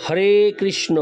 হরে কৃষ্ণ।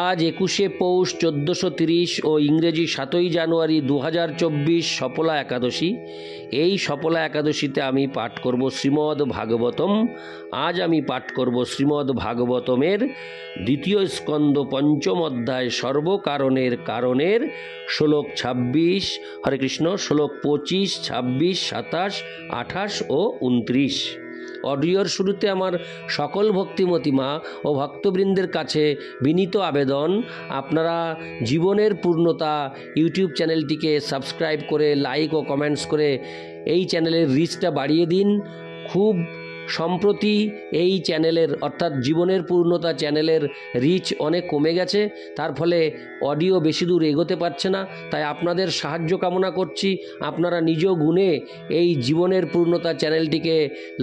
আজ 21শে পৌষ 1430 ও ইংরেজি 7ই জানুয়ারি 2024 সফলা একাদশী। এই সফলা একাদশীতে আমি পাঠ করব শ্রীমদ্ ভাগবতম। আজ আমি পাঠ করব শ্রীমদ্ ভাগবতমের দ্বিতীয় স্কন্দ পঞ্চম অধ্যায় সর্বকারণের কারণের শ্লোক 26। হরে কৃষ্ণ। শ্লোক 25, 26, 27, 28 ও 29। অডিওর শুরুতে আমার সকল ভক্তিমতী মা ও ভক্তবৃন্দের কাছে বিনীত আবেদন, আপনারা জীবনের পূর্ণতা ইউটিউব চ্যানেলটিকে সাবস্ক্রাইব করে লাইক ও কমেন্টস করে এই চ্যানেলের রিচটা বাড়িয়ে দিন। খুব সম্প্রতি এই চ্যানেলের অর্থাৎ জীবনের পূর্ণতা চ্যানেলের রিচ অনেক কমে গেছে, তার ফলে অডিও বেশি দূর এগোতে পারছে না। তাই আপনাদের সাহায্য কামনা করছি। আপনারা নিজ গুণে এই জীবনের পূর্ণতা চ্যানেলটিকে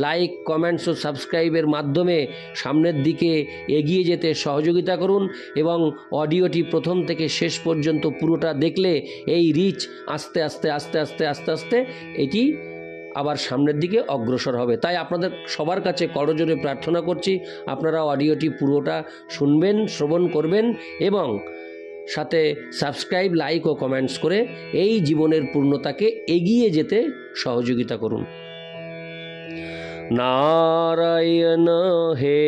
লাইক, কমেন্টস ও সাবস্ক্রাইবের মাধ্যমে সামনের দিকে এগিয়ে যেতে সহযোগিতা করুন এবং অডিওটি প্রথম থেকে শেষ পর্যন্ত পুরোটা দেখলে এই রিচ আস্তে আস্তে আস্তে আস্তে আস্তে আস্তে এটি আবার সামনের দিকে অগ্রসর হবে। তাই আপনাদের সবার কাছে করজোরে প্রার্থনা করছি, আপনারা অডিওটি পুরোটা শুনবেন, শ্রবণ করবেন এবং সাথে সাবস্ক্রাইব, লাইক ও কমেন্টস করে এই জীবনের পূর্ণতাকে এগিয়ে যেতে সহযোগিতা করুন। নারায়ণ হে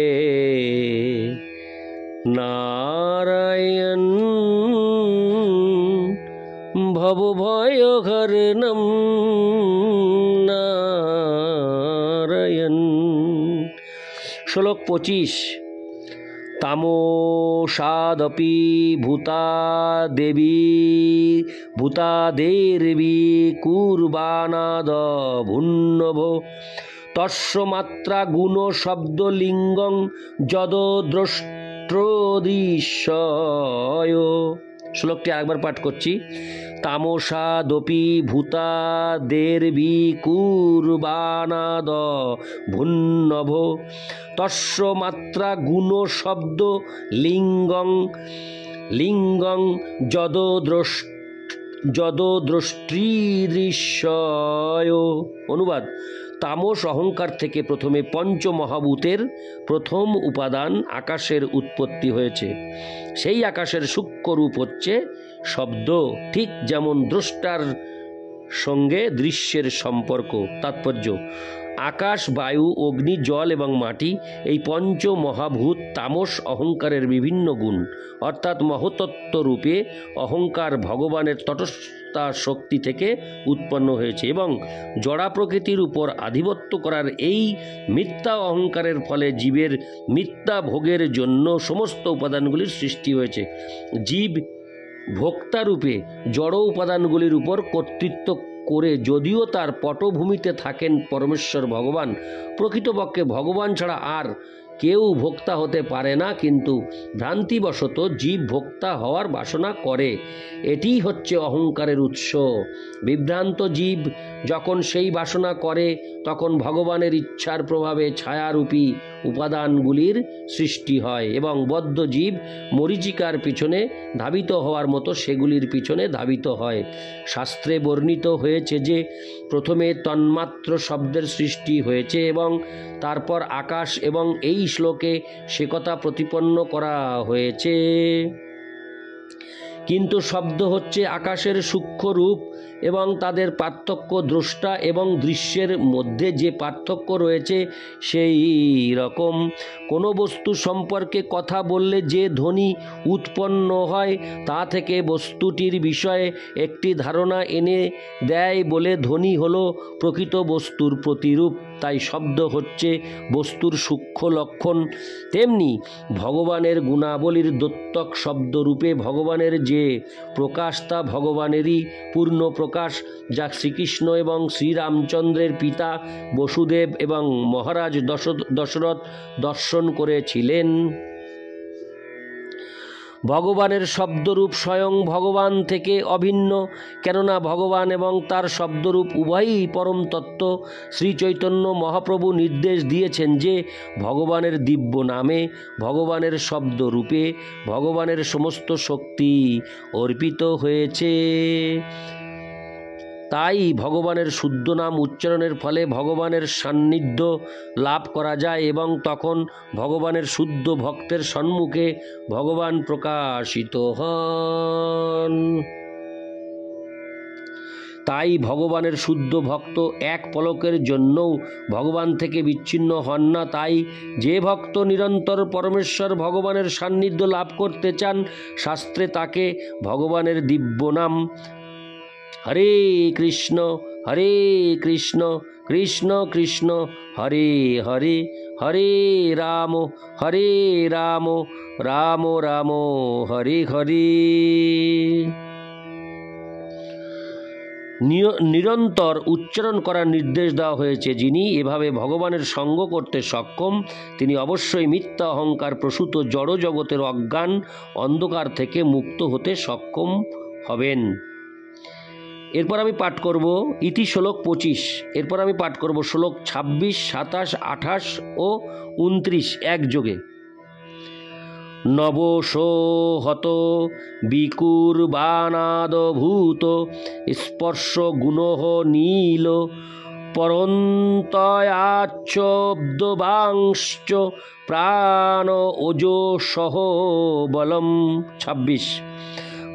নারায়ণ, ভবভয়হরণম নারায়ণ। শ্লোক 25। তামসাদপি ভূতাদেরবি কুর্বানাদ ভুন্নভ তস্মাত্রা গুণ শব্দ লিঙ্গং যদ্দ্রষ্ট্রদৃশ্যয়। শ্লোকটি আরেকবার পাঠ করছি। তামসাদপি ভূতাদেরবি কুর্বানাদ ভুন্নভ তস্মাত্রা গুণ শব্দ লিঙ্গং যদ্দ্রষ্ট্রদৃশ্যয়। অনুবাদ: তামস অহংকার থেকে প্রথমে পঞ্চমহাভূতের প্রথম উপাদান আকাশের উৎপত্তি হয়েছে। সেই আকাশের সূক্ষ্ম রূপ হচ্ছে শব্দ, ঠিক যেমন দ্রষ্টার সঙ্গে দৃশ্যের সম্পর্ক। তাৎপর্য: আকাশ, বায়ু, অগ্নি, জল এবং মাটি, এই পঞ্চ মহাভূত তামস অহংকারের বিভিন্ন গুণ অর্থাৎ মহতত্ত্ব রূপে অহংকার ভগবানের তটস্থা শক্তি থেকে উৎপন্ন হয়েছে এবং জড়া প্রকৃতির উপর আধিপত্য করার এই মিথ্যা অহংকারের ফলে জীবের মিথ্যা ভোগের জন্য সমস্ত উপাদানগুলির সৃষ্টি হয়েছে। জীব ভোক্তারূপে জড় উপাদানগুলির উপর কর্তৃত্ব করে যদিও তার পটভূমিতে থাকেন পরমেশ্বর ভগবান, প্রকৃতপক্ষে ভগবান ছাড়া আর কেউ ভোক্তা হতে পারে না, কিন্তু ভ্রান্তিবশত জীব ভোক্তা হওয়ার বাসনা করে। এটিই হচ্ছে অহংকারের উৎস। বিভ্রান্ত জীব যখন সেই বাসনা করে তখন ভগবানের ইচ্ছার প্রভাবে ছায়ারূপী উপাদানগুলির সৃষ্টি হয় এবং বদ্ধ জীব মরীচিকার পিছনে ধাবিত হওয়ার মতো সেগুলির পিছনে ধাবিত হয়। শাস্ত্রে বর্ণিত হয়েছে যে প্রথমে তন্মাত্র শব্দের সৃষ্টি হয়েছে এবং তারপর আকাশ, এবং এই শ্লোকে সে কথা প্রতিপন্ন করা হয়েছে। কিন্তু শব্দ হচ্ছে আকাশের সূক্ষ্ম রূপ এবং তাদের পার্থক্য দ্রষ্টা এবং দৃশ্যের মধ্যে যে পার্থক্য রয়েছে সেই রকম। কোনো বস্তু সম্পর্কে কথা বললে যে ধ্বনি উৎপন্ন হয় তা থেকে বস্তুটির বিষয়ে একটি ধারণা এনে দেয় বলে ধ্বনি হলো প্রকৃত বস্তুর প্রতিরূপ। তাই শব্দ হচ্ছে বস্তুর সূক্ষ্ম লক্ষণ। তেমনি ভগবানের গুণাবলীর দ্যোতক শব্দরূপে ভগবানের যে প্রকাশ তা ভগবানেরই পূর্ণ প্রকাশ, যা শ্রীকৃষ্ণ এবং শ্রীরামচন্দ্রের পিতা বসুদেব এবং মহারাজ দশরথ দর্শন করেছিলেন। ভগবানের শব্দরূপ স্বয়ং ভগবান থেকে অভিন্ন, কেননা ভগবান এবং তার শব্দরূপ উভয়ই পরম তত্ত্ব। শ্রী চৈতন্য মহাপ্রভু নির্দেশ দিয়েছেন যে ভগবানের দিব্য নামে, ভগবানের শব্দরূপে ভগবানের সমস্ত শক্তি অর্পিত হয়েছে। তাই ভগবানের শুদ্ধ নাম উচ্চারণের ফলে ভগবানের সান্নিধ্য লাভ করা যায় এবং তখন ভগবানের শুদ্ধ ভক্তের সম্মুখে ভগবান প্রকাশিত হন। তাই ভগবানের শুদ্ধ ভক্ত এক পলকের জন্যও ভগবান থেকে বিচ্ছিন্ন হন না। তাই যে ভক্ত নিরন্তর পরমেশ্বর ভগবানের সান্নিধ্য লাভ করতে চান, শাস্ত্রে তাকে ভগবানের দিব্য নাম হরে কৃষ্ণ কৃষ্ণ কৃষ্ণ হরে হরে, হরে রাম রাম রাম হরে হরে নিরন্তর উচ্চারণ করার নির্দেশ দেওয়া হয়েছে। যিনি এভাবে ভগবানের সঙ্গ করতে সক্ষম, তিনি অবশ্যই মিথ্যা অহংকার প্রসূত জড় জগতের অজ্ঞান অন্ধকার থেকে মুক্ত হতে সক্ষম হবেন। এরপর আমি পাঠ করব ইতি শ্লোক 25। এরপর আমি পাঠ করব শ্লোক 26, 27, 28 ও 29 একযোগে। নবসোহত বিকুর্বানাদভূত স্পর্শ গুণঃ নীল পরন্তয়াচ্ছব্দবাংশ্চ প্রাণ ওজসহ বলম। 26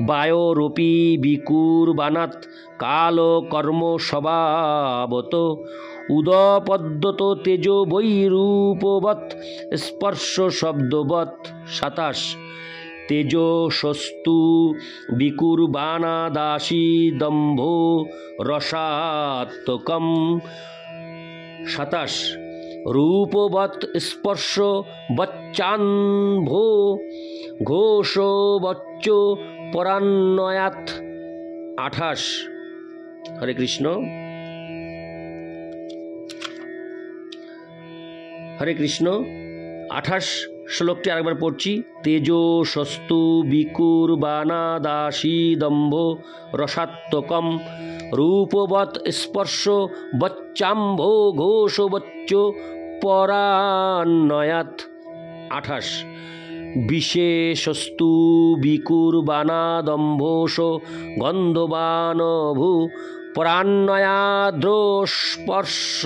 বায়োরূপী বিকুর্বানাৎ কাল কর্ম স্বভাবত উদপদ্যত তেজ বৈরূপবৎ স্পর্শ শব্দবৎ। 27 তেজসস্তু বিকুর্বানাদাসী দম্ভ রসাত্মকম। 27 রূপবৎ স্পর্শ বচ্চাম্ভো ঘোষ বচ্চ পরান্নয়াত। 28 হরে কৃষ্ণ হরে কৃষ্ণ। 28 শ্লোকটি আরেকবার পড়ছি। তেজসস্তু বিকুর্বানাদাসী দম্ভ রসাত্মকম রূপবৎ স্পর্শ বচ্চাম্ভো ঘোষ বচ্চ পরান্নয়াত। 28 বিশেষস্তু বিকুর্বানাদম্ভোষ গন্ধবানভূ পরান্নয়াদ্রস্পর্শ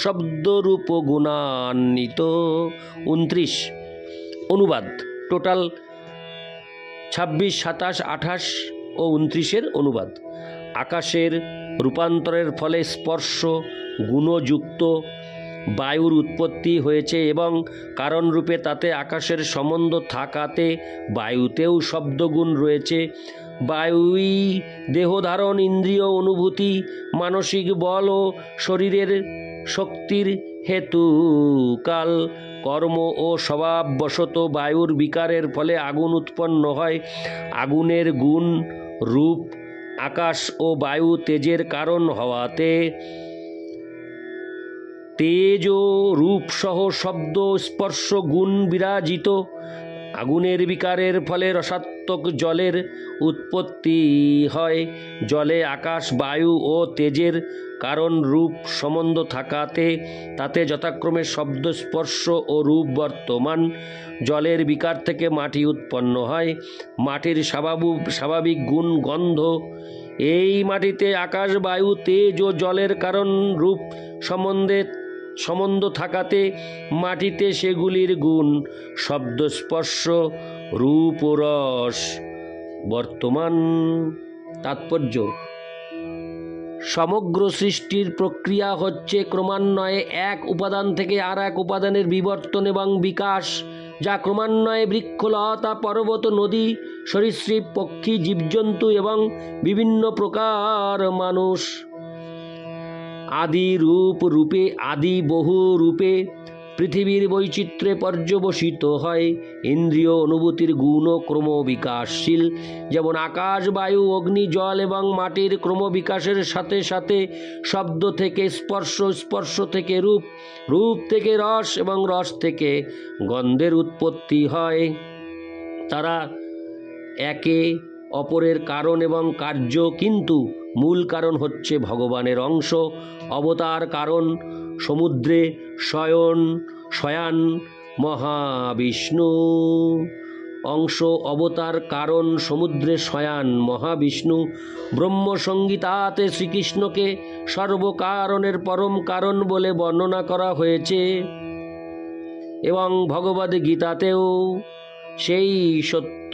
শব্দরূপ গুণান্বিত। 29 অনুবাদ। টোটাল 26, 27, 28 ও 29 অনুবাদ। আকাশের রূপান্তরের ফলে স্পর্শ গুণযুক্ত বায়ুর উৎপত্তি হয়েছে এবং কারণরূপে তাতে আকাশের সম্বন্ধ থাকাতে বায়ুতেও শব্দগুণ রয়েছে। বায়ুই দেহধারণ, ইন্দ্রিয় অনুভূতি, মানসিক বল ও শরীরের শক্তির হেতু কাল। কর্ম ও স্বভাববশত বায়ুর বিকারের ফলে আগুন উৎপন্ন হয়। আগুনের গুণ রূপ আকাশ ও বায়ু তেজের কারণ হওয়াতে তেজ ও রূপ সহ শব্দ স্পর্শ গুণ বিরাজিত। আগুনের বিকারের ফলে রসাত্মক জলের উৎপত্তি হয়। জলে আকাশ, বায়ু ও তেজের কারণ রূপ সম্বন্ধ থাকাতে তাতে যথাক্রমে শব্দ, স্পর্শ ও রূপ বর্তমান। জলের বিকার থেকে মাটি উৎপন্ন হয়। মাটির স্বাভাবিক গুণ গন্ধ। এই মাটিতে আকাশ, বায়ু, তেজ ও জলের কারণ রূপ সম্বন্ধ থাকাতে মাটিতে সেগুলির গুণ শব্দ, স্পর্শ, রূপ ও রস বর্তমান। তাৎপর্য: সমগ্র সৃষ্টির প্রক্রিয়া হচ্ছে ক্রমান্বয়ে এক উপাদান থেকে আর এক উপাদানের বিবর্তন এবং বিকাশ, যা ক্রমান্বয়ে বৃক্ষ, লতা, পর্বত, নদী, সরীসৃপ, পক্ষী, জীবজন্তু এবং বিভিন্ন প্রকার মানুষ আদি রূপে আদি বহু রূপে পৃথিবীর বৈচিত্র্যে পর্যবসিত হয়। ইন্দ্রিয় অনুভূতির গুণও ক্রমবিকাশশীল। যেমন আকাশ, বায়ু, অগ্নি, জল এবং মাটির ক্রমবিকাশের সাথে সাথে শব্দ থেকে স্পর্শ, স্পর্শ থেকে রূপ, রূপ থেকে রস এবং রস থেকে গন্ধের উৎপত্তি হয়। তারা একে অপরের কারণ এবং কার্য, কিন্তু মূল কারণ হচ্ছে ভগবানের অংশ। অবতার কারণ সমুদ্রে শয়ান মহাবিষ্ণু। অংশ, অবতার, কারণ, সমুদ্রে শয়ান মহাবিষ্ণু। ব্রহ্মসংগীতাতে শ্রীকৃষ্ণকে সর্বকারণের পরম কারণ বলে বর্ণনা করা হয়েছে এবং ভগবদ্ গীতাতেও সেই সত্য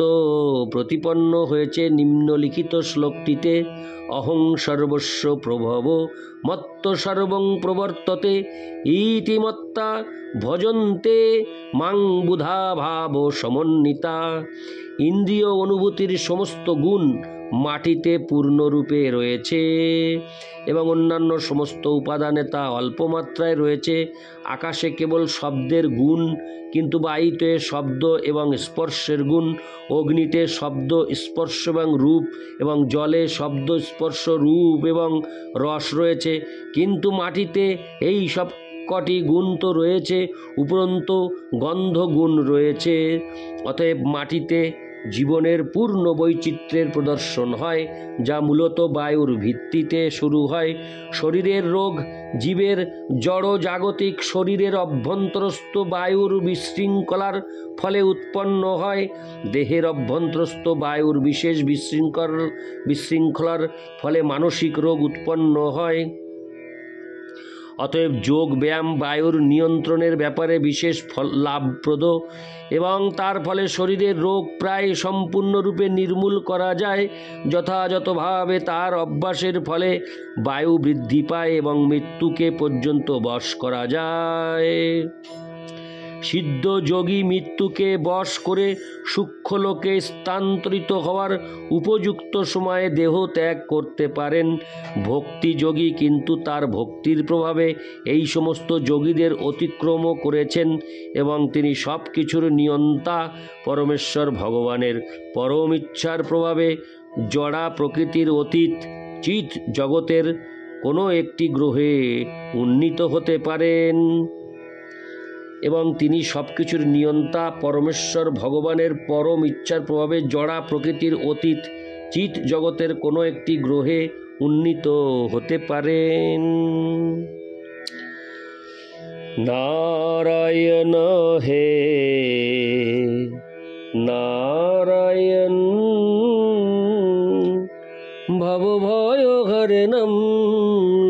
প্রতিপন্ন হয়েছে নিম্নলিখিত শ্লোকটিতে। অহং সর্বস্ব প্রভব মত্ত সর্বং প্রবর্ততে ইতি মত্তা ভজন্তে মাং বুধা ভাব সমন্বিতা। ইন্দ্রিয় অনুভূতির সমস্ত গুণ মাটিতে পূর্ণরূপে রয়েছে এবং অন্যান্য সমস্ত উপাদানে তা অল্প মাত্রায় রয়েছে। আকাশে কেবল শব্দের গুণ, কিন্তু বায়ুতে শব্দ এবং স্পর্শের গুণ, অগ্নিতে শব্দ, স্পর্শ এবং রূপ, এবং জলে শব্দ, স্পর্শ, রূপ এবং রস রয়েছে। কিন্তু মাটিতে এই সব কটি গুণ তো রয়েছে, উপরন্তু গন্ধ গুণ রয়েছে। অতএব মাটিতে জীবনের পূর্ণ বৈচিত্র্যের প্রদর্শন হয়, যা মূলত বায়ুর ভিত্তিতে শুরু হয়। শরীরের রোগ জীবের জড় জাগতিক শরীরের অভ্যন্তরস্থ বায়ুর বিশৃঙ্খলার ফলে উৎপন্ন হয়। দেহের অভ্যন্তরস্থ বায়ুর বিশেষ বিশৃঙ্খলার ফলে মানসিক রোগ উৎপন্ন হয়। অতএব যোগ ব্যায়াম বায়ুর নিয়ন্ত্রণের ব্যাপারে বিশেষ লাভপ্রদ এবং তার ফলে শরীরের রোগ প্রায় সম্পূর্ণরূপে নির্মূল করা যায়। যথাযথভাবে তার অভ্যাসের ফলে বায়ু বৃদ্ধি পায় এবং মৃত্যুকে পর্যন্ত বশ করা যায়। সিদ্ধ যোগী মৃত্যুকে বশ করে সূক্ষ্মলোকে স্থানান্তরিত হওয়ার উপযুক্ত সময়ে দেহ ত্যাগ করতে পারেন। ভক্তি যোগী কিন্তু তার ভক্তির প্রভাবে এই সমস্ত যোগীদের অতিক্রমও করেছেন এবং তিনি সব কিছুর নিয়ন্তা পরমেশ্বর ভগবানের পরম ইচ্ছার প্রভাবে জড়া প্রকৃতির অতীত চিৎ জগতের কোনো একটি গ্রহে উন্নীত হতে পারেন এবং তিনি সব কিছুর নিয়ন্তা পরমেশ্বর ভগবানের পরম ইচ্ছার প্রভাবে জড়া প্রকৃতির অতীত চিৎ জগতের কোনো একটি গ্রহে উন্নীত হতে পারেন। নারায়ণ হে নারায়ণ ভবভয় হরণম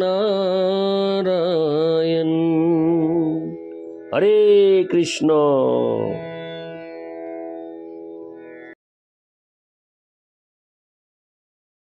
নারায়ণ। হরে কৃষ্ণ।